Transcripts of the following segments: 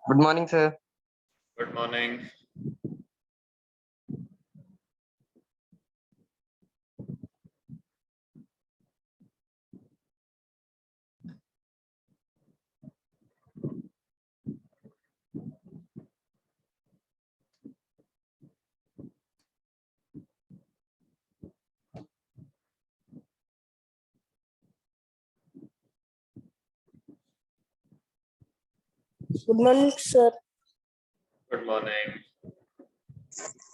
Good morning, sir. Good morning. Good morning, sir. Good morning.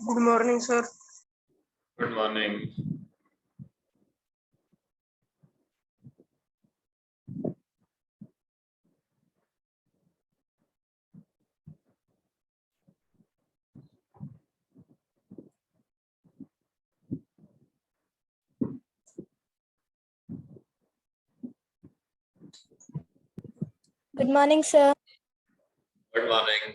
Good morning, sir. Good morning. Good morning, sir. Good morning.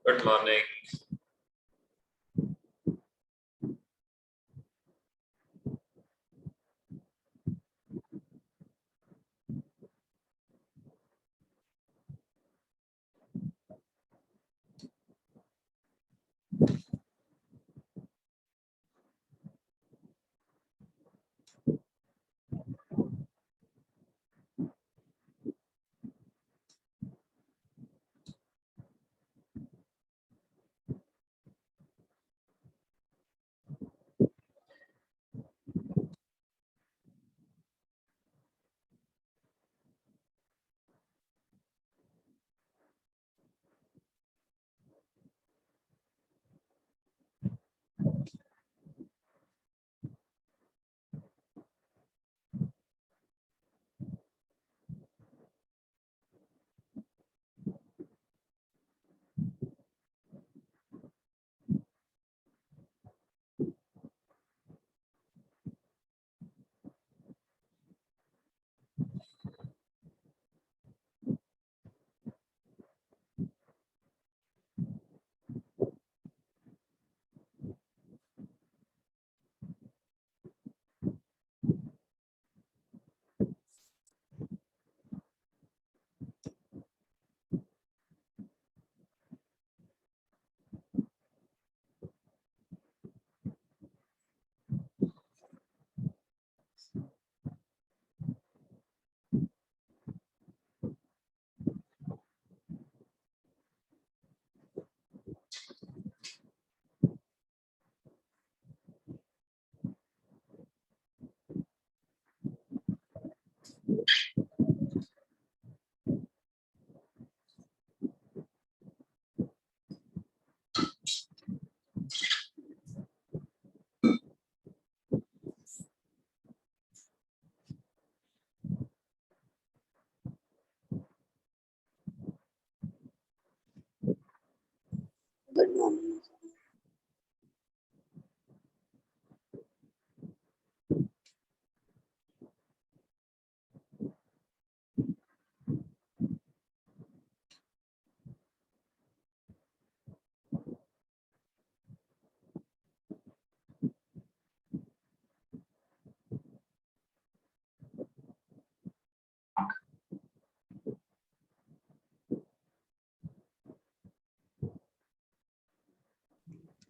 Good morning. Good morning.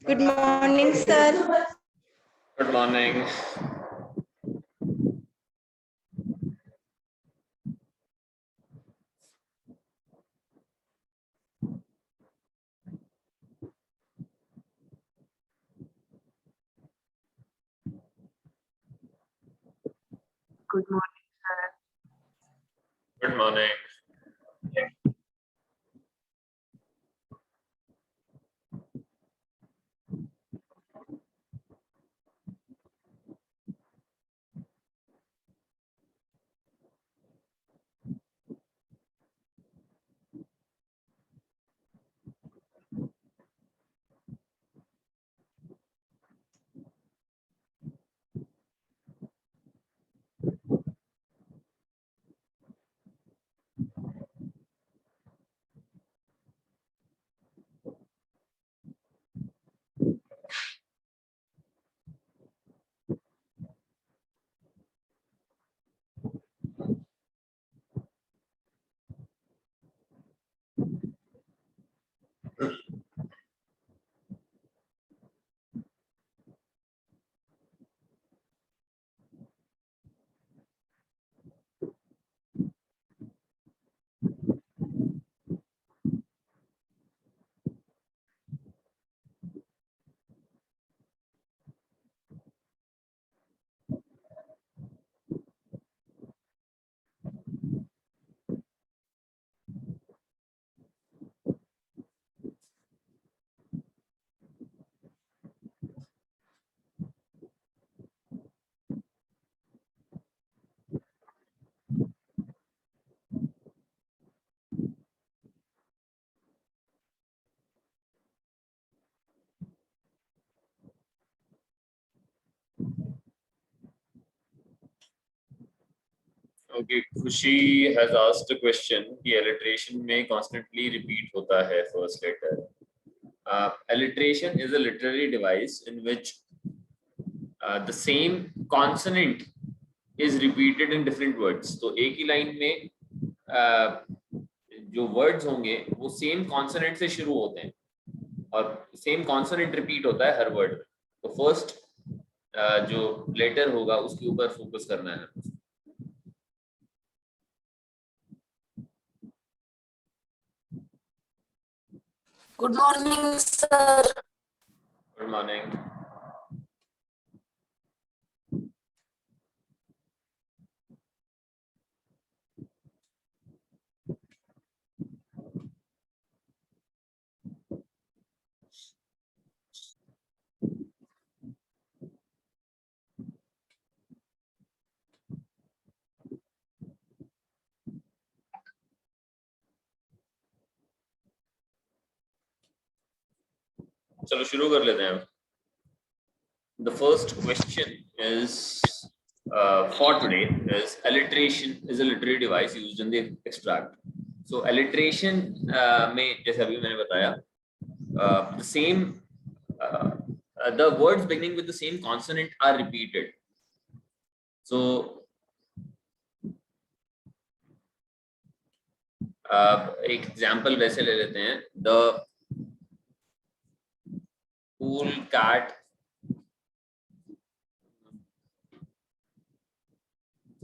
Good morning, sir. Good morning. Good morning. Good morning. Okay, Khushi has asked a question कि alliteration में constantly repeat होता है first letter. Alliteration is a literary device in which the same consonant is repeated in different words. तो एक ही line में जो words होंगे वो same consonant से शुरू होते हैं और same consonant repeat होता है हर word में. तो first जो letter होगा उसके ऊपर focus करना है. Good morning, sir. Good morning. चलो शुरू कर लेते हैं. The first question is for today is alliteration is a literary device used in the extract. So alliteration में जैसे अभी मैंने बताया the same the words beginning with the same consonant are repeated. So एक एग्जाम्पल वैसे ले लेते हैं. The cool cat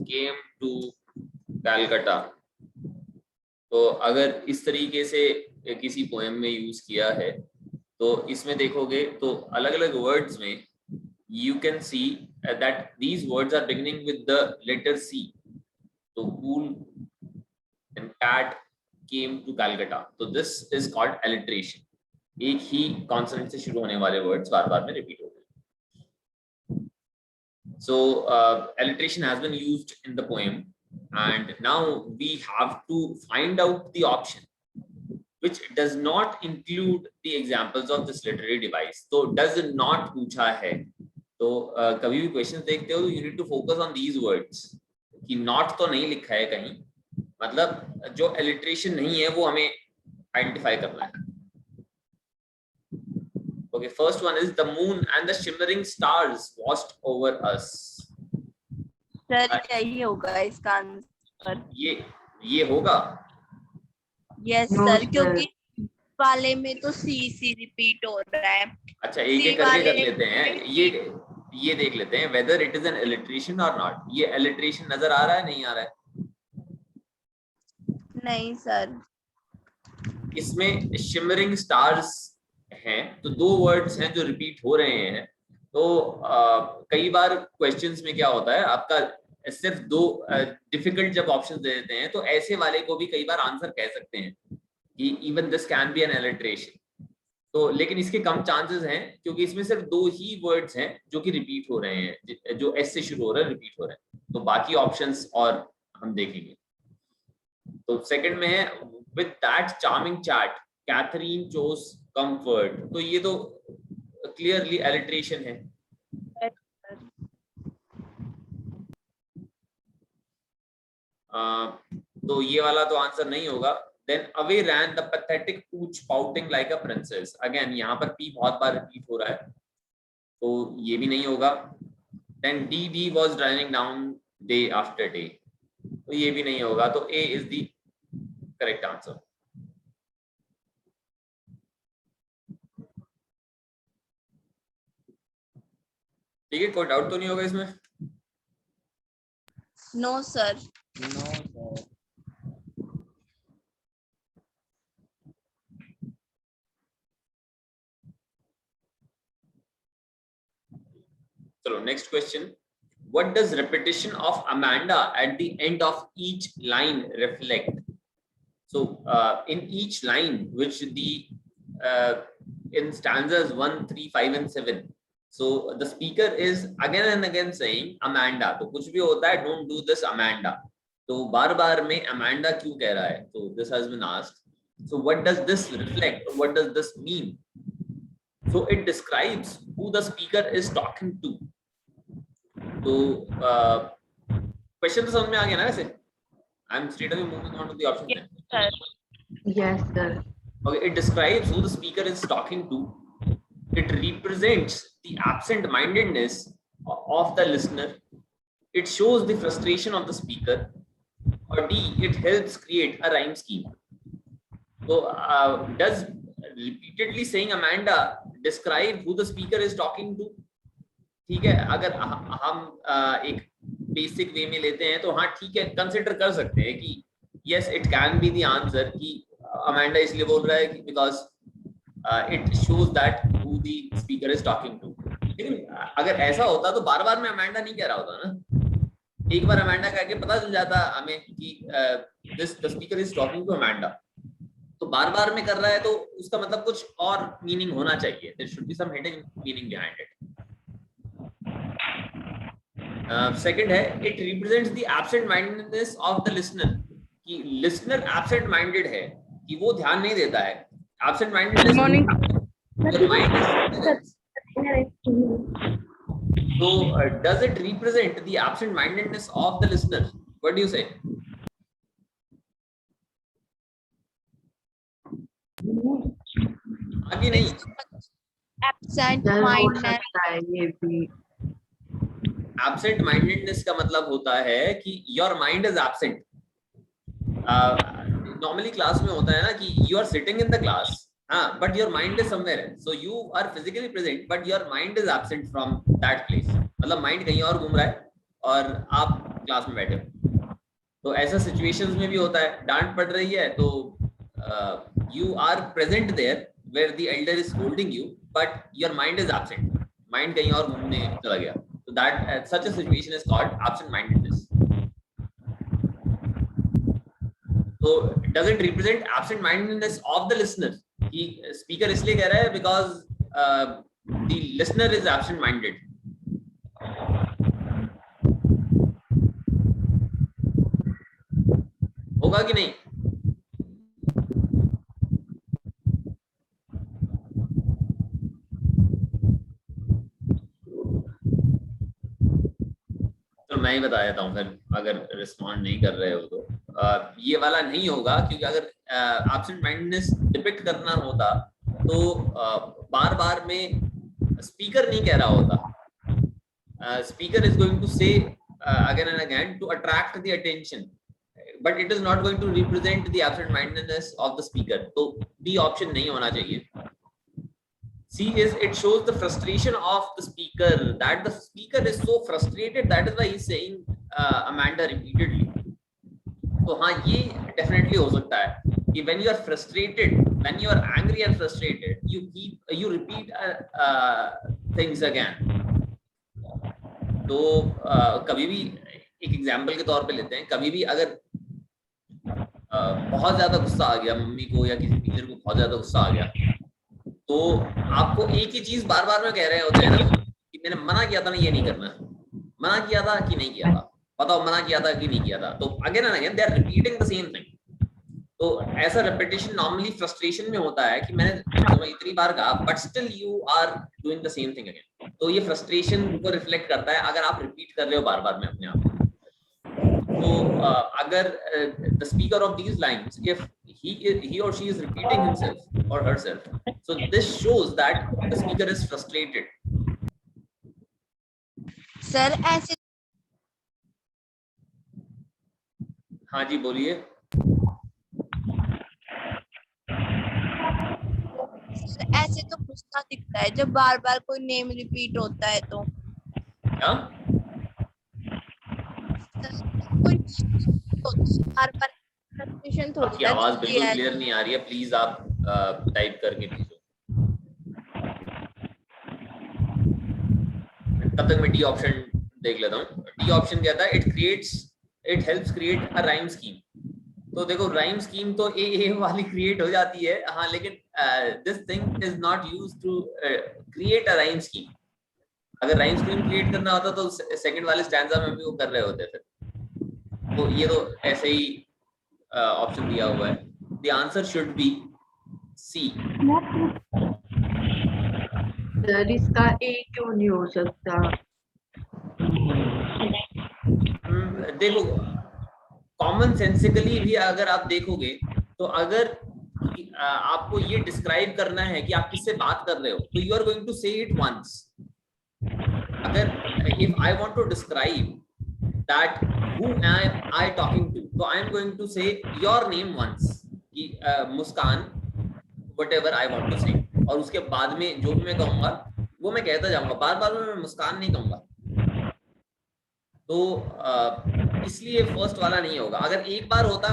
came to Calcutta. तो अगर इस तरीके से किसी पोएम में यूज किया है तो इसमें देखोगे तो अलग अलग वर्ड्स में you can see that these words are beginning with the letter C. तो cool and cat came to Calcutta. तो this is called alliteration. एक ही कॉन्सोनेंट से शुरू होने वाले वर्ड्स बार-बार में रिपीट होते हैं. So alliteration has been used in the poem and now we have to find out the option which does not include the examples of this literary device. तो does not पूछा है. तो कभी भी क्वेश्चन देखते हो तो you need to focus on these words कि not तो नहीं लिखा है कहीं, मतलब जो alliteration नहीं है वो हमें आइडेंटिफाई करना है. Okay, first one is the moon and the shimmering stars watched over us. Sir यही होगा इसका आंसर. ये होगा. यस सर, क्योंकि वाले में तो सी रिपीट हो रहा है. अच्छा एक एक करके कर लेते हैं. ये देख लेते हैं whether it is an alliteration or not. ये alliteration नजर आ रहा है नहीं आ रहा है? नहीं सर. इसमें shimmering stars हैं तो दो वर्ड्स हैं जो रिपीट हो रहे हैं. तो कई बार क्वेश्चंस में क्या होता है आपका सिर्फ दो डिफिकल्ट जब ऑप्शंस दे देते हैं तो ऐसे वाले को भी कई बार आंसर कह सकते हैं कि even this can be an alliteration. तो लेकिन इसके कम चांसेस हैं क्योंकि इसमें सिर्फ दो ही वर्ड्स हैं जो कि रिपीट हो रहे हैं, जो एस से शुरू हो रहे हैं रिपीट हो रहे हैं. तो बाकी ऑप्शंस और हम देखेंगे. तो सेकंड में है with that charming chat Catherine chose comfort. तो ये तो क्लियरली alliteration है. तो ये वाला तो आंसर नहीं होगा. Then away ran the pathetic pooch pouting like a princess. Again यहाँ पर P बहुत बार रिपीट हो रहा है तो ये भी नहीं होगा. Then DB was driving down day after day. तो ये भी नहीं होगा. तो A is the correct answer. ठीक है, कोई डाउट तो नहीं होगा इसमें? No sir. No sir. चलो next question. What does repetition of Amanda at the end of each line reflect? So in each line, which in stanzas 1, 3, 5 and 7, so the speaker is again and again saying Amanda. तो कुछ भी होता है, don't do this Amanda. तो बार बार में Amanda क्यों कह रहा है? So this has been asked. So what does this reflect? What does this mean? So it describes who the speaker is talking to. तो क्वेश्चन तो समझ में आ गया ना वैसे? I am straight away moving on to the option. Yes, sir. Okay, it describes who the speaker is talking to. It represents the absent-mindedness of the listener. It shows the frustration of the speaker. Or D, it helps create a rhyme scheme. So does repeatedly saying Amanda describe who the speaker is talking to? ठीक है, अगर हम एक basic way में लेते हैं तो हाँ ठीक है, कंसिडर कर सकते हैं कि yes it can be the answer कि अमांडा इसलिए बोल रहा है कि because it shows that who the speaker is talking to. लेकिन अगर ऐसा होता तो बार बार में अमांडा नहीं कह रहा होता ना. एक बार अमांडा कह के पता चल जाता हमें कि this the speaker is talking to Amanda. तो बार बार में कर रहा है तो उसका मतलब कुछ और मीनिंग होना चाहिए. There should be some hidden meaning behind it. Second है, it represents the absent mindedness of the listener. कि लिसनर एब्सेंट माइंडेड है, कि वो ध्यान नहीं देता है. Absent mindedness so does it represent the absent mindedness of the listener? What do you say? आगे नहीं. एब्सेंट Sir, हो माइंडनेस. सकता है ये भी. एब्सेंट माइंडेडनेस का मतलब होता है कि your mind is absent. Normally class में होता है ना कि you are sitting in the class, हाँ, but your mind is somewhere else. So you are physically present but your mind is absent from that place. मतलब mind कहीं और घूम रहा है और आप क्लास में बैठे हो. तो ऐसा सिचुएशंस में भी होता है. डांट पड़ रही है तो you are present there where the elder is holding you but your mind is absent. Mind कहीं और घूमने चला गया. So that such a situation is called absent-mindedness. So does it represent absent-mindedness of the listener? कि speaker इसलिए कह रहा है because the listener is absent-minded. होगा कि नहीं? तो मैं ही बता देता हूँ फिर, अगर रिस्पॉन्ड नहीं कर रहे हो तो. ये वाला नहीं होगा, क्योंकि अगर एब्सेंट माइंडनेस डिपिक्ट करना होता तो बार बार में स्पीकर नहीं कह रहा होता. Speaker is going to say again and again to attract the attention, but it is not going to represent the absent mindness of the speaker. तो बी ऑप्शन नहीं होना चाहिए. C is it shows the frustration of the speaker, that the speaker is so frustrated, that is why he is saying Amanda repeatedly. तो हाँ, ये definitely हो सकता है कि when you are frustrated, when you are angry and frustrated, you repeat things again. तो कभी भी एक एग्जाम्पल के तौर पे लेते हैं, कभी भी अगर बहुत ज्यादा गुस्सा आ गया मम्मी को या किसी टीचर को, बहुत ज्यादा गुस्सा आ गया, तो आपको एक ही चीज बार बार में कह रहे होते हैं ना कि मैंने मना किया था ना ये नहीं करना. मना किया था कि नहीं किया था, बताओ मना किया था कि नहीं किया था. तो again and again they are repeating the same thing. तो ऐसा रेपिटेशन नॉर्मली फ्रस्ट्रेशन में होता है कि मैंने तुम्हें इतनी बार कहा but still you are doing the same thing again. तो ये फ्रस्ट्रेशन को रिफ्लेक्ट करता है अगर आप रिपीट कर रहे हो बार बार में अपने आप. तो अगर the speaker of these lines, if he or she is repeating himself or herself, so this shows that the speaker is frustrated. Sir ऐसे हाँ जी बोलिए. ऐसे तो गुस्सा दिखता है जब बार बार कोई नेम रिपीट होता है. तो क्या? बार बार फ्रस्ट्रेशन थोड़ी आपकी ना आवाज दिखती बिल्कुल है। क्लियर नहीं आ रही है, प्लीज आप टाइप करके भेजो। तब तक मैं डी ऑप्शन देख लेता हूँ। डी ऑप्शन कहता है it helps create a rhyme scheme. तो देखो राइम स्कीम तो ए वाली क्रिएट हो जाती है, हाँ, लेकिन this thing is not used to create a rhyme scheme. अगर राइम स्कीम क्रिएट करना होता तो सेकंड वाले स्टैंजा में भी वो कर रहे होते फिर। तो ये तो ऐसे ही ऑप्शन दिया हुआ है। The answer should be C. Sir इसका ए क्यों नहीं हो सकता? देखो कॉमन सेंसिकली भी अगर आप देखोगे तो अगर आपको ये डिस्क्राइब करना है कि आप किससे बात कर रहे हो तो you are going to say it once. अगर if I want to describe that who I talking to, तो I am going to say your name once कि Muskan whatever I want to say, और उसके बाद में जो भी मैं कहूंगा वो मैं कहता जाऊंगा, बार बार मैं मुस्कान नहीं कहूंगा। तो इसलिए फर्स्ट वाला नहीं होगा। अगर एक बार होता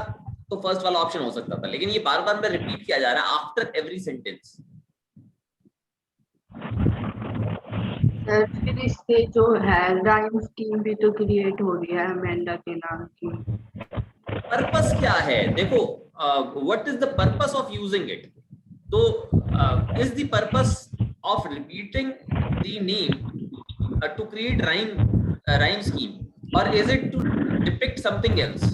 तो फर्स्ट वाला ऑप्शन हो सकता था, लेकिन ये बार बार में रिपीट किया जा रहा है आफ्टर एवरी सेंटेंस। सर फिर इससे जो है राइम स्कीम भी तो क्रिएट हो रही है अमेंडा के नाम की। पर्पस क्या है? देखो what is the purpose of using it? तो is the purpose of repeating the name to create rhyme scheme और is it to depict something else?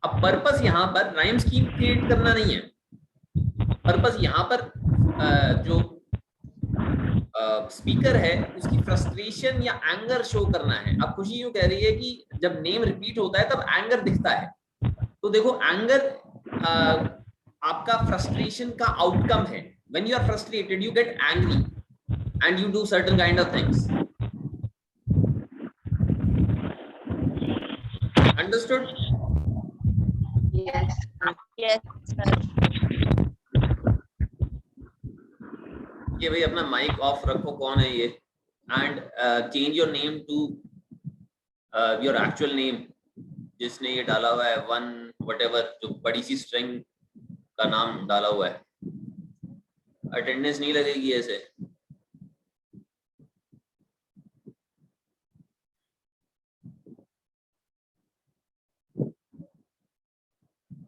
अब पर्पस यहाँ पर राइम स्कीम क्रिएट करना नहीं है। पर्पस यहाँ पर जो स्पीकर है उसकी फ्रस्ट्रेशन या एंगर शो करना है। अब खुशी यूं कह रही है कि जब नेम रिपीट होता है तब एंगर दिखता है। तो देखो एंगर आपका फ्रस्ट्रेशन का आउटकम है। When you are frustrated you get angry and you do certain kind of things. Understood? Yes yes sir. ये भाई अपना माइक ऑफ रखो, कौन है ये? And change your name to your actual name. जिसने ये डाला हुआ है वन व्हाटएवर, जो बड़ी सी स्ट्रिंग का नाम डाला हुआ है, अटेंडेंस नहीं लगेगी ऐसे।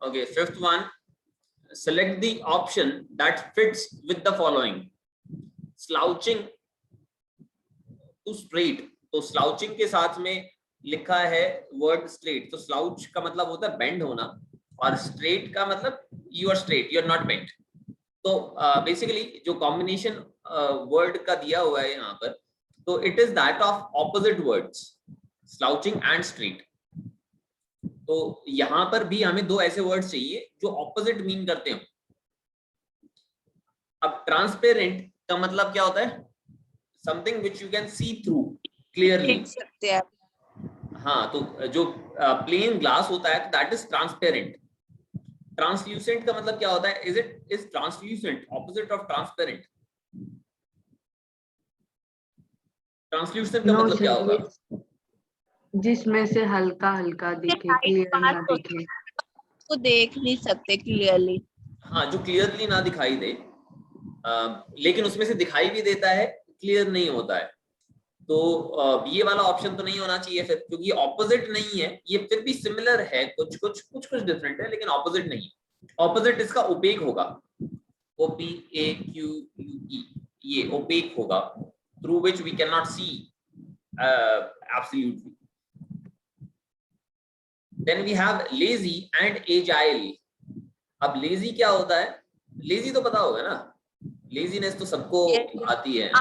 Okay, fifth one, select the option that fits with the following: slouching to straight। तो slouching के साथ में लिखा है वर्ड straight। तो slouch का मतलब होता है बेंड होना और straight का मतलब you are straight, you are not bent। तो बेसिकली जो कॉम्बिनेशन वर्ड का दिया हुआ है यहाँ पर, तो it is that of opposite words, slouching and straight। तो यहां पर भी हमें दो ऐसे वर्ड्स चाहिए जो ऑपोजिट मीन करते हो। अब ट्रांसपेरेंट का मतलब क्या होता है? Something which you can see through clearly. देख सकते हैं। हाँ, तो जो प्लेन ग्लास होता है दैट इज ट्रांसपेरेंट। ट्रांसल्यूसेंट का मतलब क्या होता है? Is translucent opposite of transparent? Translucent का नो मतलब क्या होगा? सर, जिसमें से हल्का हल्का दिखे, क्लियर ना दिखे। तो देख नहीं सकते क्लियरली। हाँ, जो क्लियरली ना दिखाई दे, लेकिन उसमें से दिखाई भी देता है, क्लियर नहीं होता है। तो ये वाला ऑप्शन तो नहीं होना चाहिए फिर, क्योंकि ऑपोजिट नहीं है। ये फिर भी सिमिलर है, कुछ कुछ डिफरेंट है, लेकिन ऑपोजिट नहीं। ऑपोजिट इसका ओपेक होगा, OPAQUE, ये ओपेक होगा, through which we can not see absolutely. Then we have lazy and agile. अब लेजी क्या होता है? लेजी तो पता होगा ना, लेजीनेस तो सबको आती है।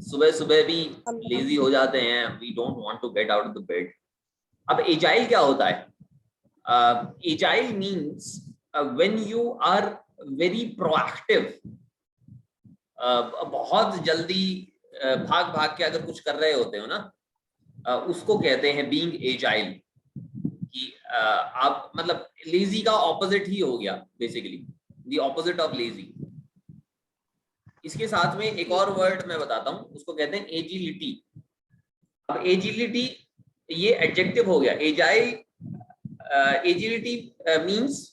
सुबह सुबह भी लेजी हो जाते हैं, we don't want to get out of the bed. अब एजाइल क्या होता है? Agile means when you are very proactive. बहुत जल्दी भाग भाग के अगर कुछ कर रहे होते हो ना, उसको कहते हैं बीइंग एजाइल। कि आप मतलब लेजी का ऑपोजिट ही हो गया basically, the opposite of lazy. इसके साथ में एक और वर्ड मैं बताता हूं, उसको कहते हैं एजिलिटी। अब एजिलिटी ये एडजेक्टिव हो गया. Agile, agility means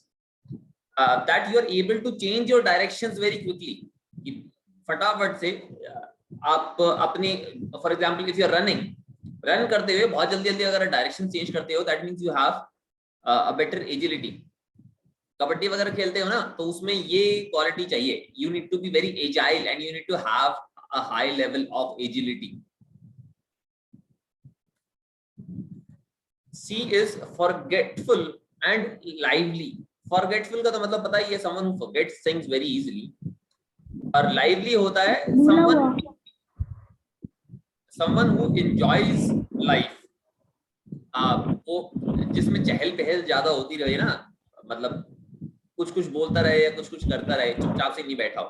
that you are able to change your directions very quickly. फटाफट से आप अपने, for example if you are running, run करते हुए बहुत जल्दी जल्दी अगर डायरेक्शन चेंज करते हो, that means you have a better agility. Kabaddi वगैरह खेलते हो ना, तो उसमें ये क्वालिटी चाहिए. You need to be very agile and you need to have a high level of agility. C is forgetful and lively. Forgetful का तो मतलब पता ही है, someone who forgets things very easily. और lively होता है someone who enjoys life. वो जिसमें चहल पहल ज्यादा होती रहे ना, मतलब कुछ कुछ बोलता रहे या कुछ कुछ करता रहे, चुपचाप से नहीं बैठा हो.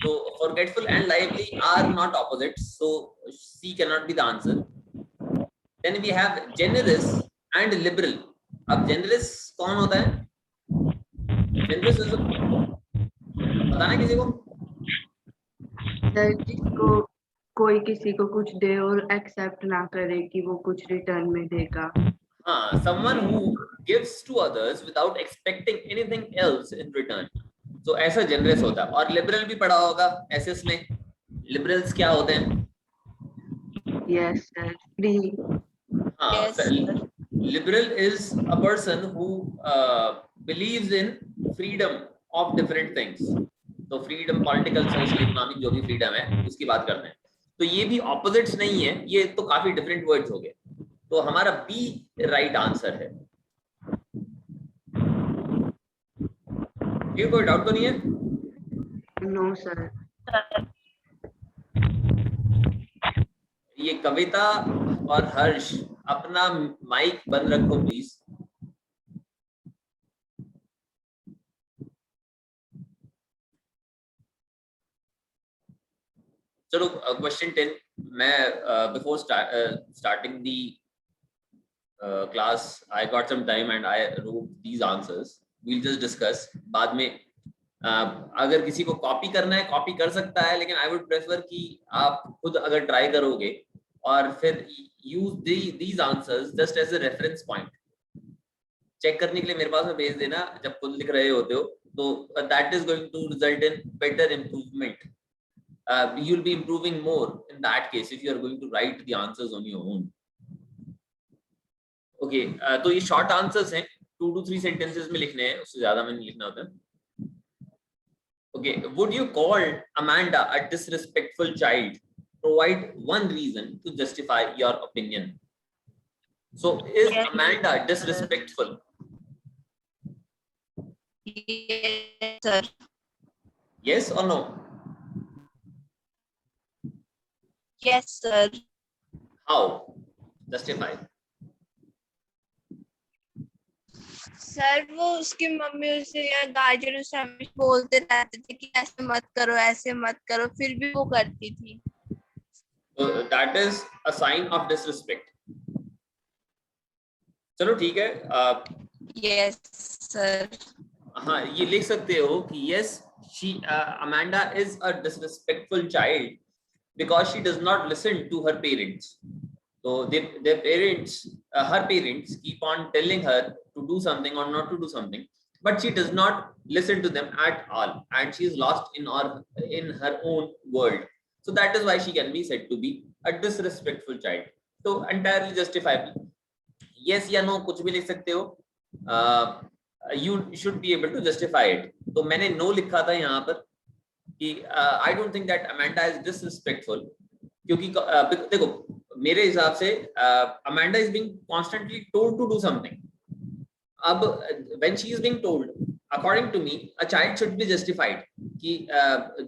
तो forgetful and lively are not opposites, so C cannot be the answer. Then we have generous and liberal. अब generous कौन होता है? Generous is पता ना किसी को? सर जिसको कोई किसी को कुछ दे और एक्सेप्ट ना करे कि वो कुछ रिटर्न में देगा. हाँ, someone who gives to others without expecting anything else in return. So ऐसा generous होता है. और liberal भी पढ़ा होगा SS में. Liberals क्या होते हैं? Yes sir. Free. हाँ, Yes, sir. liberal is a person who believes in freedom of different things. तो freedom, political, social, economic, जो भी freedom है उसकी बात करते हैं. तो ये भी opposites नहीं है, ये तो काफी different words हो गए. तो हमारा B right answer है. ये कोई डाउट तो नहीं है? No sir. ये कविता और हर्ष अपना माइक बंद रखो प्लीज. चलो क्वेश्चन 10. मैं before starting the class I got some time and I wrote these answers. We'll just discuss. बाद में अगर किसी को कॉपी करना है कॉपी कर सकता है, लेकिन आई वुड प्रेफर कि आप खुद अगर ट्राई करोगे और फिर use these answers just as a reference point. Check करने के लिए मेरे पास में भेज देना जब खुद लिख रहे होते हो, तो that is going to result in better improvement. you will be improving more in that case if you are going to write the answers on your own. Okay, तो ये short answers हैं, 2 to 3 sentences में लिखने हैं, उससे ज्यादा में नहीं लिखना होता. Okay, would you call Amanda a disrespectful child? Provide one reason to justify your opinion. So is Yes. Amanda disrespectful? Yes, sir. Yes or no? Yes, sir. How? Justify. Sir वो उसकी मम्मी उसे या guardian उसे हमेशा बोलते रहते थे कि ऐसे मत करो, ऐसे मत करो, फिर भी वो करती थी. So that is a sign of disrespect. चलो ठीक है. Yes, sir. हाँ, ये लिख सकते हो कि yes, Amanda is a disrespectful child because she does not listen to her parents. So their parents, her parents keep on telling her to do something or not to do something, but she does not listen to them at all, and she is lost in her own world. So that is why she can be said to be a disrespectful child. So entirely justifiable. Yes या no कुछ भी लिख सकते हो. You should be able to justify it. तो मैंने no लिखा था यहाँ पर कि I don't think that Amanda is disrespectful, क्योंकि देखो मेरे हिसाब से Amanda is being constantly told to do something. अब when she is being told, according to me, a child should be justified कि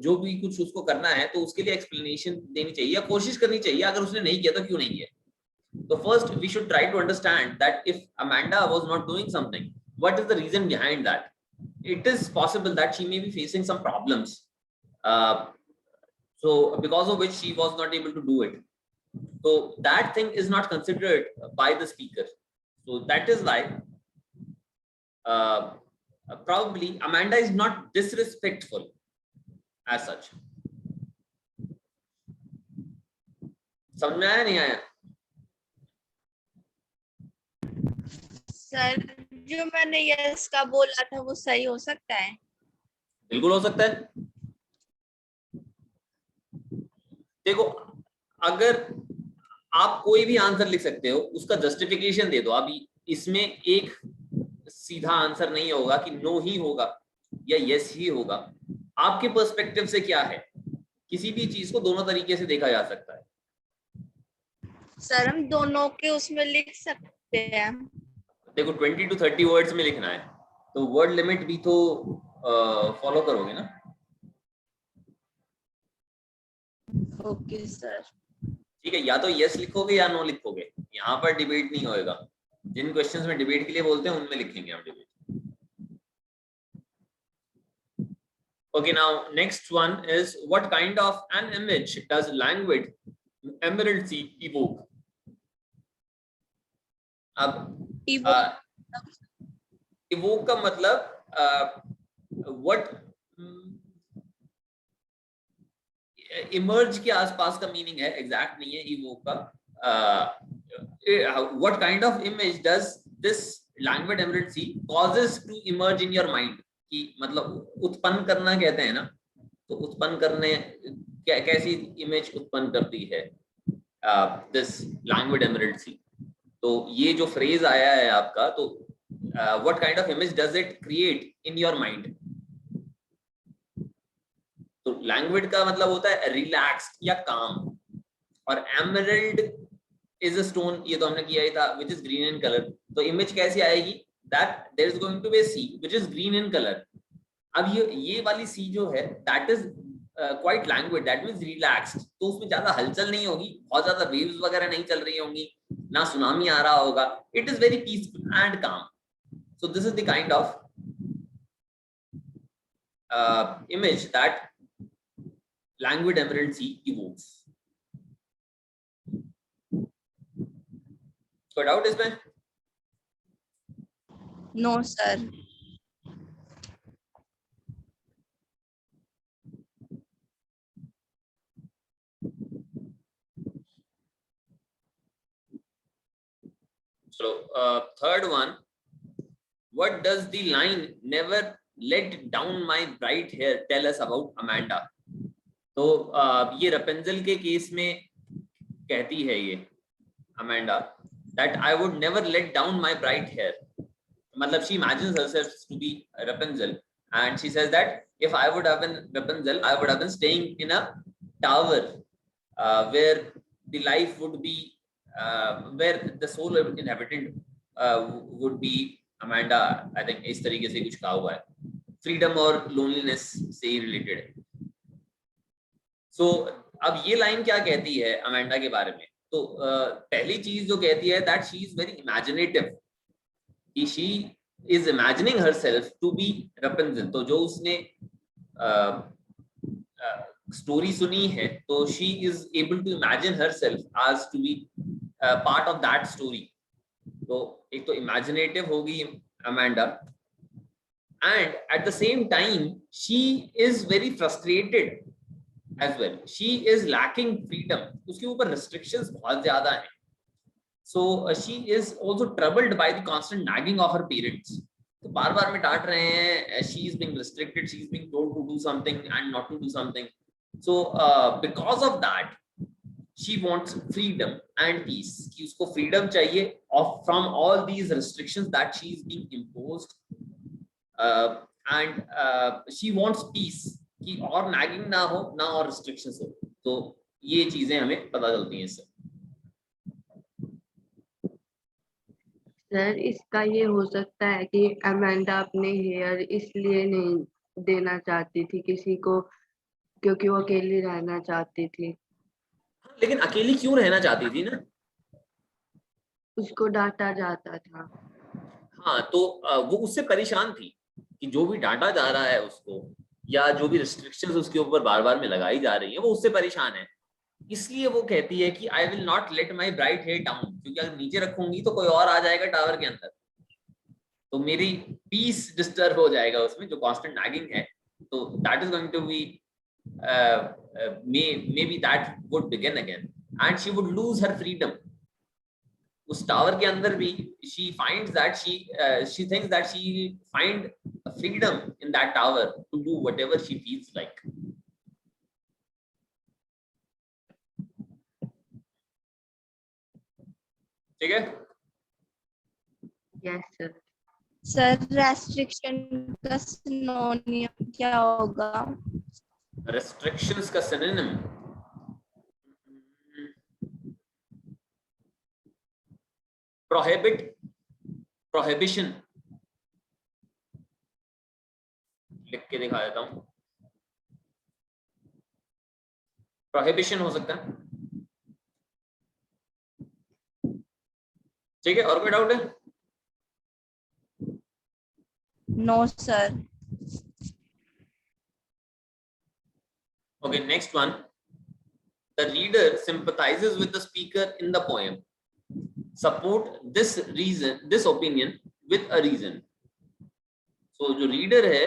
जो भी कुछ उसको करना है तो उसके लिए explanation देनी चाहिए या कोशिश करनी चाहिए. अगर उसने नहीं किया तो क्यों नहीं किया? So first we should try to understand that if Amanda was not doing something, what is the reason behind that? It is possible that she may be facing some problems, so because of which she was not able to do it. So that thing is not considered by the speaker. So that is why probably Amanda is not disrespectful as such. समझ में आया नहीं आया? Sir जो मैंने yes का बोला था वो सही हो सकता है? बिल्कुल हो सकता है। देखो, अगर आप कोई भी आंसर लिख सकते हो, उसका जस्टिफिकेशन दे दो। अभी इसमें एक सीधा आंसर नहीं होगा कि नो ही होगा या यस ही होगा। आपके पर्सपेक्टिव से क्या है, किसी भी चीज को दोनों तरीके से देखा जा सकता है। सर हम दोनों के उसमें लिख सकते हैं। देखो 20 to 30 वर्ड्स में लिखना है, तो वर्ड लिमिट भी तो फॉलो करोगे ना। Okay sir. ठीक है, या तो यस लिखोगे या नो लिखोगे, यहाँ पर डिबेट नहीं होएगा। जिन क्वेश्चंस में डिबेट के लिए बोलते हैं उनमें लिखेंगे हम debate. Okay, now next one is what kind of an image does languid emerald sea evoke? अब evoke का मतलब what emerge के आसपास का मीनिंग है, एग्जैक्ट नहीं है evoke का। what kind of image does this languid emerald sea causes to emerge in your mind? कि मतलब उत्पन्न करना कहते हैं ना, तो उत्पन्न करने कैसी इमेज उत्पन्न करती है दिस लैंग्वेज एमरल्ड सी। तो ये जो फ्रेज आया है आपका, तो what kind of image does it create in your mind? तो लैंग्वेज का मतलब होता है रिलैक्स्ड या काम, और एमरल्ड इज अ स्टोन, ये तो हमने किया ही था, which is green in colour. तो इमेज कैसी आएगी? that there is going to be a sea which is green in color. अब ये वाली sea जो है that is quite languid, that means relaxed, तो उसमें ज्यादा हलचल नहीं होगी, बहुत ज्यादा waves वगैरह नहीं चल रही होंगी, ना सुनामी आ रहा होगा। it is very peaceful and calm. So this is the kind of image that languid emerald sea evokes. कोई डाउट इसमें? No sir. So third one, what does the line never let down my bright hair tell us about Amanda? तो ये रपेंजल के case में कहती है ये Amanda that I would never let down my bright hair. मतलब she imagines herself to be Rapunzel and she says that if I would have been Rapunzel, I would have been staying in a tower where the life would be where the sole inhabitant would be Amanda. I think इस तरीके से कुछ कहा हुआ है, freedom और loneliness से ही related है। So अब ये लाइन क्या कहती है अमेंडा के बारे में? तो पहली चीज जो कहती है that she is very imaginative, she is imagining herself to be Rapunzel. तो जो उसने स्टोरी सुनी है, तो she is able to imagine herself as to be part of that story. तो एक तो imaginative होगी Amanda, and at the same time she is very frustrated as well. She is lacking freedom, उसके ऊपर restrictions बहुत ज्यादा हैं. So she is also troubled by the constant nagging of her parents. तो बार बार में डांट रहे हैं, she is being restricted, she is being told to do something and not to do something. So because of that she wants freedom and peace, कि उसको freedom चाहिए from all these restrictions that she is being imposed, and she wants peace, कि और nagging ना हो, ना और restrictions हो। तो ये चीजें हमें पता चलती हैं इससे। सर इसका ये हो सकता है कि अमेंडा अपने हेयर इसलिए नहीं देना चाहती थी किसी को क्योंकि वो अकेली रहना चाहती थी। लेकिन अकेली क्यों रहना चाहती थी ना? उसको डांटा जाता था। हाँ, तो वो उससे परेशान थी कि जो भी डांटा जा रहा है उसको, या जो भी रिस्ट्रिक्शंस उसके ऊपर बार बार में लगाई जा रही है, वो उससे परेशान है। इसलिए वो कहती है कि I will not let my bright hair down, क्योंकि अगर नीचे रखूंगी तो कोई और आ जाएगा टावर के अंदर, तो मेरी पीस डिस्टर्ब हो जाएगा उसमें, जो कांस्टेंट नैगिंग है। तो that is going to be maybe that would begin again. and she would lose her freedom. उस टावर के अंदर भी she finds that she thinks that she find freedom in that tower to do whatever she feels like. ठीक है? Yes sir. Sir restriction का synonym क्या होगा? Restrictions का synonym prohibit, prohibition. लिख के दिखा देता हूं. prohibition हो सकता है. ठीक है, और कोई डाउट है? No sir. Okay, next one. The reader sympathizes with the speaker in the poem. Support this reason, this opinion with a reason. So जो reader है,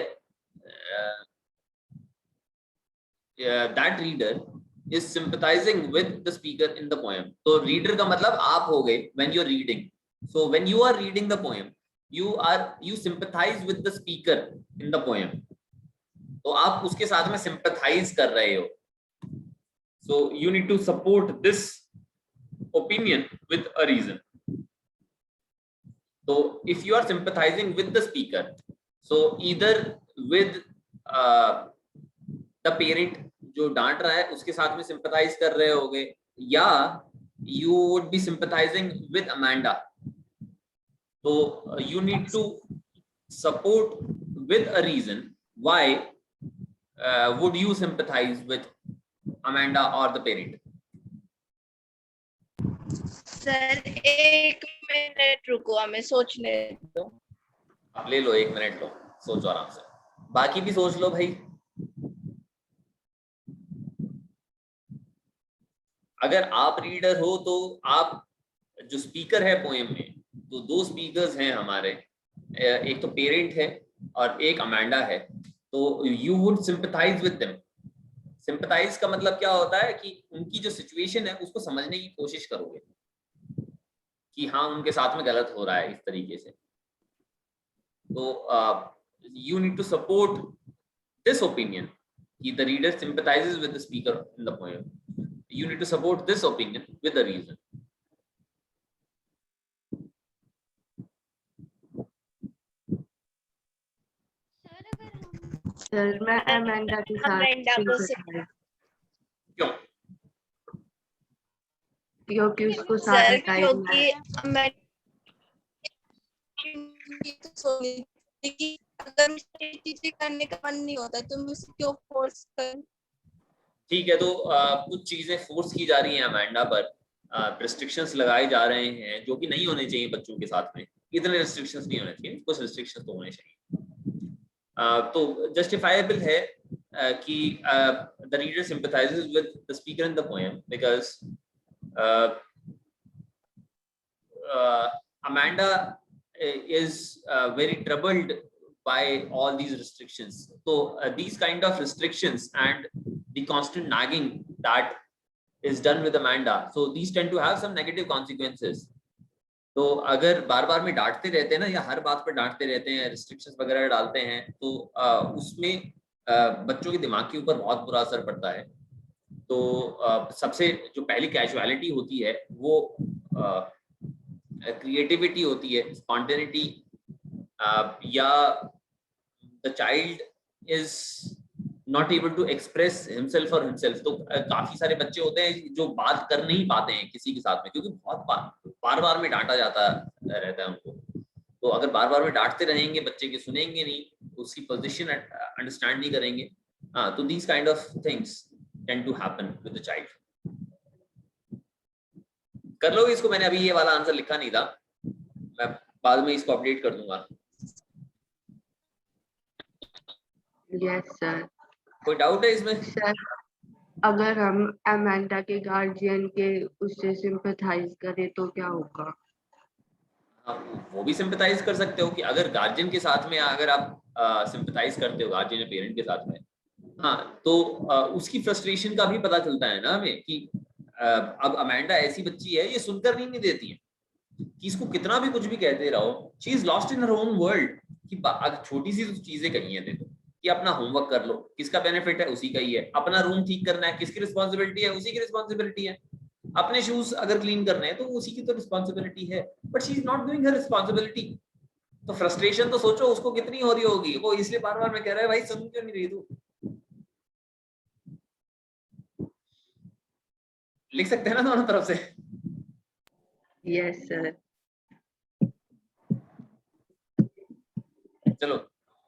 that reader is sympathizing with the speaker in the poem. तो reader का मतलब आप हो गए when you're reading. So when you are reading the poem, you sympathize with the speaker in the poem. तो आप उसके साथ में sympathize कर रहे हो. So you need to support this opinion with a reason. So if you are sympathizing with the speaker, so either with the parent जो डांट रहा है उसके साथ में sympathize कर रहे होगे, या you would be sympathizing with Amanda. So you need to support with a reason why would you sympathize with Amanda or the parent. Sir एक मिनट रुको, हमें सोचने दो. आप ले लो, 1 मिनट लो, सोचो आराम से. बाकी भी सोच लो भाई. अगर आप रीडर हो तो आप जो स्पीकर है पोएम में, तो 2 स्पीकर्स हैं हमारे, एक तो पेरेंट है और एक अमेंडा है. तो you would sympathise with them. Sympathise का मतलब क्या होता है कि उनकी जो सिचुएशन है उसको समझने की कोशिश करोगे कि हाँ उनके साथ में गलत हो रहा है इस तरीके से. तो you need to support this opinion. The reader sympathizes with the speaker in the poem. You need to support this opinion with a reason. Sir मैं अमेंडा के साथ sympathize, क्यों? क्योंकि उसको सर सारा टाइम क्योंकि मैं कि अगर मुझे चीजें करने का मन नहीं होता तो मैं उसे क्यों फोर्स करूं? ठीक है, तो कुछ चीजें फोर्स की जा रही हैं अमेंडा पर, रिस्ट्रिक्शंस लगाए जा रहे हैं जो कि नहीं होने चाहिए बच्चों के साथ में. इतने रिस्ट्रिक्शंस नहीं होने चाहिए, कुछ रिस्ट्रिक्शंस तो होने चाहिए. तो जस्टिफाइबल है कि the reader sympathises with the speaker in the poem because Amanda is very troubled by all these restrictions. So these kind of restrictions and the constant nagging that is done with Amanda, so these tend to have some negative consequences. तो अगर बार बार में डांटते रहते हैं ना, या हर बात पर डांटते रहते हैं, रिस्ट्रिक्शंस वगैरह डालते हैं, तो उसमें बच्चों के दिमाग के ऊपर बहुत बुरा असर पड़ता है. तो सबसे जो पहली कैजुअलिटी होती है वो क्रिएटिविटी होती है, स्पॉन्टेनिटी, या the child is not able to express himself और हिमसेल्फ. तो काफी सारे बच्चे होते हैं जो बात कर नहीं पाते हैं किसी के साथ में, क्योंकि बहुत बार बार में डांटा जाता रहता है उनको. तो अगर बार बार में डांटते रहेंगे, बच्चे के सुनेंगे नहीं, उसकी पोजीशन अंडरस्टैंड नहीं करेंगे. हाँ, तो these kind of things tend to happen with the child. कर लो इसको, मैंने अभी ये वाला आंसर लिखा नहीं था, मैं बाद में इसको अपडेट कर दूंगा. Yes sir. कोई डाउट है इसमें? सर अगर हम अमेंडा के गार्जियन के उससे सिंपैथाइज करें तो क्या होगा? वो भी सिंपैथाइज कर सकते हो कि अगर गार्जियन के साथ में अगर आप सिंपैथाइज करते हो गार्जियन या पेरेंट के साथ में, हाँ, तो उसकी फ्रस्ट्रेशन का भी पता चलता है ना हमें कि अब अमेंडा ऐसी बच्ची है, ये सुनकर नहीं देती है कि इसको कितना भी कुछ भी कहते रहो, she is lost in her own world. कि छोटी सी चीजें कही है देखो कि अपना होमवर्क कर लो, किसका बेनिफिट है, उसी का ही है। अपना रूम ठीक करना है, किसकी रिस्पॉन्सिबिलिटी है, उसी की रिस्पॉन्सिबिलिटी है। अपने शूज अगर क्लीन करने हैं तो उसी की तो रिस्पॉन्सिबिलिटी है, but she is not doing her responsibility. तो फ्रस्ट्रेशन तो सोचो उसको कितनी हो रही होगी, वो इसलिए बार बार मैं कह रहा है भाई सुन क्यों नहीं रही तू। लिख सकते हैं ना दोनों तरफ से। Yes sir. चलो,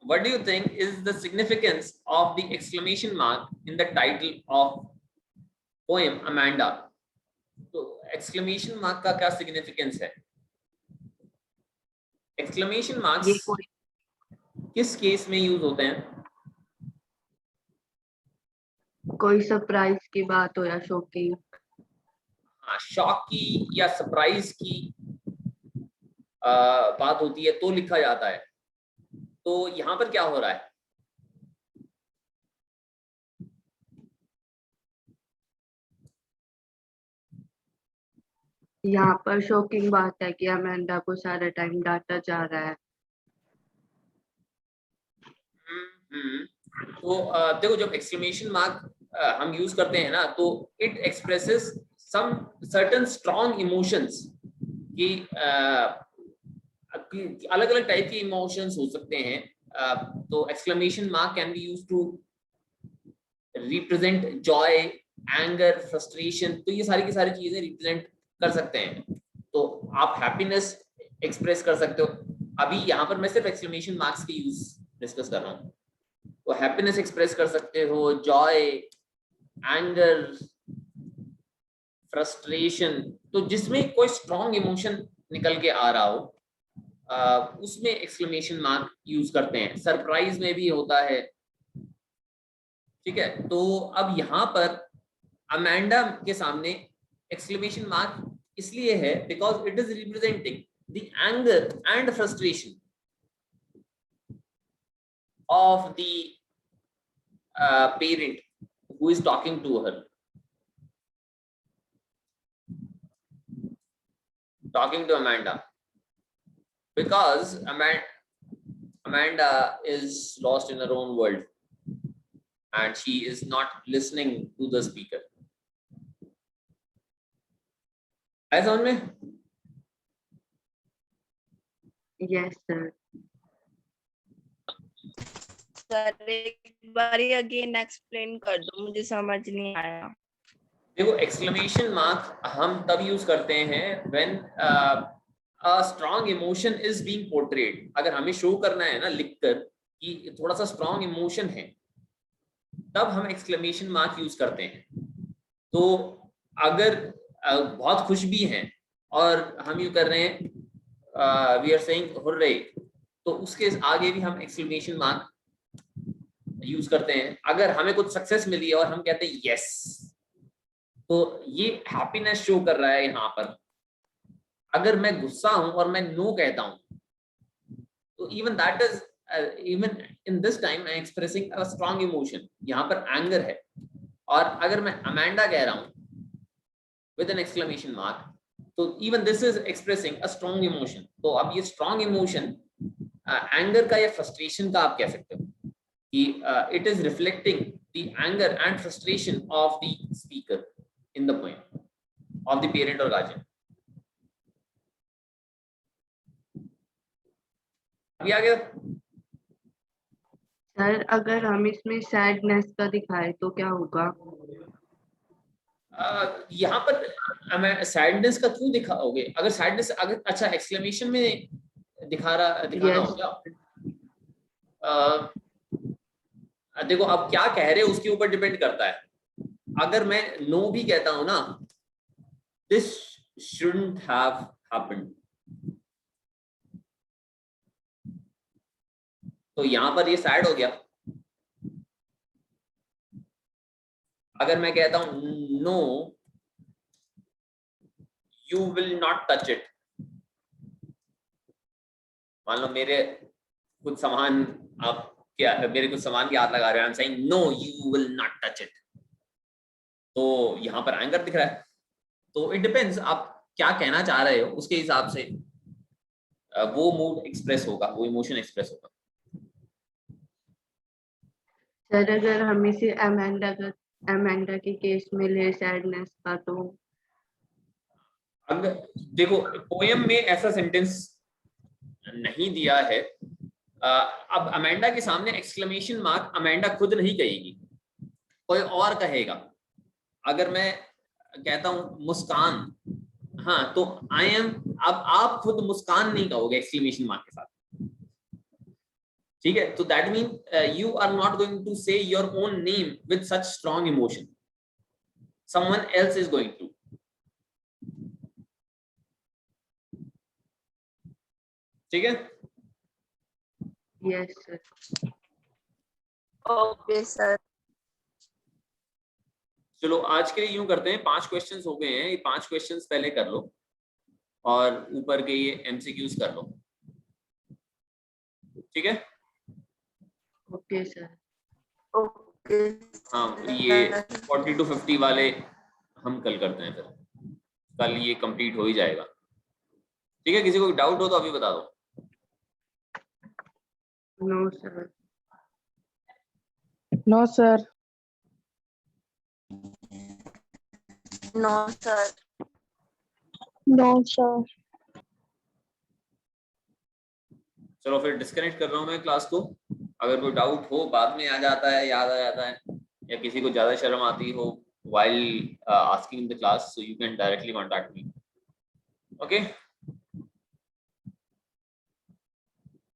what do you think is the significance of the exclamation mark in the title of poem Amanda? तो exclamation mark का क्या significance है? exclamation marks ये कोई किस केस में यूज होते हैं? कोई सरप्राइज की बात हो या शॉकिंग। हाँ, शॉक की या सरप्राइज की बात होती है तो लिखा जाता है। तो यहाँ पर क्या हो रहा है? यहाँ पर शॉकिंग बात है कि अमेंडा को सारा टाइम डांटा जा रहा है। तो देखो, जब एक्सक्लेमेशन मार्क हम यूज करते हैं ना, तो it expresses some certain strong emotions कि अलग अलग टाइप के इमोशंस हो सकते हैं। तो exclamation mark can be used to represent joy, anger, frustration. तो ये सारी की सारी चीजें रिप्रेजेंट कर सकते हैं। तो आप हैप्पीनेस एक्सप्रेस कर सकते हो। अभी यहाँ पर मैं सिर्फ एक्सक्लेमेशन मार्क्स के यूज डिस्कस कर रहा हूँ। तो हैप्पीनेस एक्सप्रेस कर सकते हो, जॉय, एंगर, फ्रस्ट्रेशन। तो जिसमें कोई स्ट्रॉन्ग इमोशन निकल के आ रहा हो उसमें एक्सक्लेमेशन मार्क यूज करते हैं। सरप्राइज में भी होता है, ठीक है। तो अब यहाँ पर अमेंडा के सामने एक्सक्लेमेशन मार्क इसलिए है because it is representing the anger and frustration of the parent who is talking to her, talking to Amanda, because Amanda is lost in her own world and she is not listening to the speaker. है समझ में? Yes sir. Sir एक बारी again explain कर दो, मुझे समझ नहीं आया। देखो, एक्सक्लेमेशन मार्क हम तब यूज करते हैं when a strong emotion is being portrayed। अगर हमें शो करना है ना लिखकर कि थोड़ा सा स्ट्रॉन्ग इमोशन है, तब हम एक्सक्लेमेशन मार्क यूज करते हैं। तो अगर बहुत खुश भी हैं और हम यूज कर रहे हैं वी आर सेइंग हुर्रे, तो उसके आगे भी हम एक्सक्लेमेशन मार्क यूज करते हैं। अगर हमें कुछ सक्सेस मिली है और हम कहते हैं यस, तो ये हैप्पीनेस शो कर रहा है यहाँ पर। अगर मैं गुस्सा हूं और मैं नो कहता हूं, तो even that is even in this time I expressing a strong emotion. यहाँ पर एंगर है। और अगर मैं अमेंडा कह रहा हूं विद एन एक्सक्लेमेशन मार्क, तो even this is expressing a strong emotion. तो अब ये स्ट्रॉन्ग इमोशन एंगर का या फ्रस्ट्रेशन का आप कह सकते हो कि it is reflecting the anger and frustration of the speaker in the poem, of the parent or guardian। अभी आ गया? सर अगर हम इसमें सैडनेस का दिखाए तो क्या होगा? यहाँ पर सैडनेस का क्यों दिखाओगे? अगर सैडनेस अगर अच्छा एक्सक्लेमेशन में दिखाना हो क्या? देखो, अब क्या कह रहे हो उसके ऊपर डिपेंड करता है। अगर मैं नो भी कहता हूं ना, दिस शुडंट हैव हैपेंड, तो यहां पर ये सैड हो गया। अगर मैं कहता हूं no you will not touch it, मान लो मेरे कुछ सामान आप क्या मेरे कुछ सामान की हाथ लगा रहे हो, I am saying no you will not touch it, तो यहां पर एंगर दिख रहा है। तो इट डिपेंड्स आप क्या कहना चाह रहे हो, उसके हिसाब से वो मूड एक्सप्रेस होगा, वो इमोशन एक्सप्रेस होगा। सर अगर हम इसे अमेंडा के केस में ले सैडनेस का, तो अगर देखो पोएम में ऐसा सेंटेंस नहीं दिया है, अब अमेंडा के सामने एक्सक्लेमेशन मार्क अमेंडा खुद नहीं कहेगी, कोई और कहेगा। अगर मैं कहता हूं मुस्कान, हाँ तो आई एम, अब आप खुद मुस्कान नहीं कहोगे एक्सक्लेमेशन मार्क के साथ, ठीक है? तो that mean you are not going to say your own name with such strong emotion, someone else is going to. ठीक है? Yes sir. Okay sir. चलो आज के लिए यूं करते हैं, 5 क्वेश्चंस हो गए हैं, ये 5 क्वेश्चंस पहले कर लो और ऊपर के ये एमसीक्यूज कर लो, ठीक है? Okay sir. ओके। हाँ ये 40 to 50 वाले हम कल करते हैं, फिर कल ये कंप्लीट हो ही जाएगा, ठीक है? किसी को डाउट हो तो अभी बता दो। No sir. No sir. No sir. No sir. चलो फिर डिस्कनेक्ट कर रहा हूँ मैं क्लास को। अगर कोई डाउट हो, बाद में आ जाता है, याद आ जाता है, या किसी को ज्यादा शर्म आती हो while asking in the class, so you can directly contact me. Okay?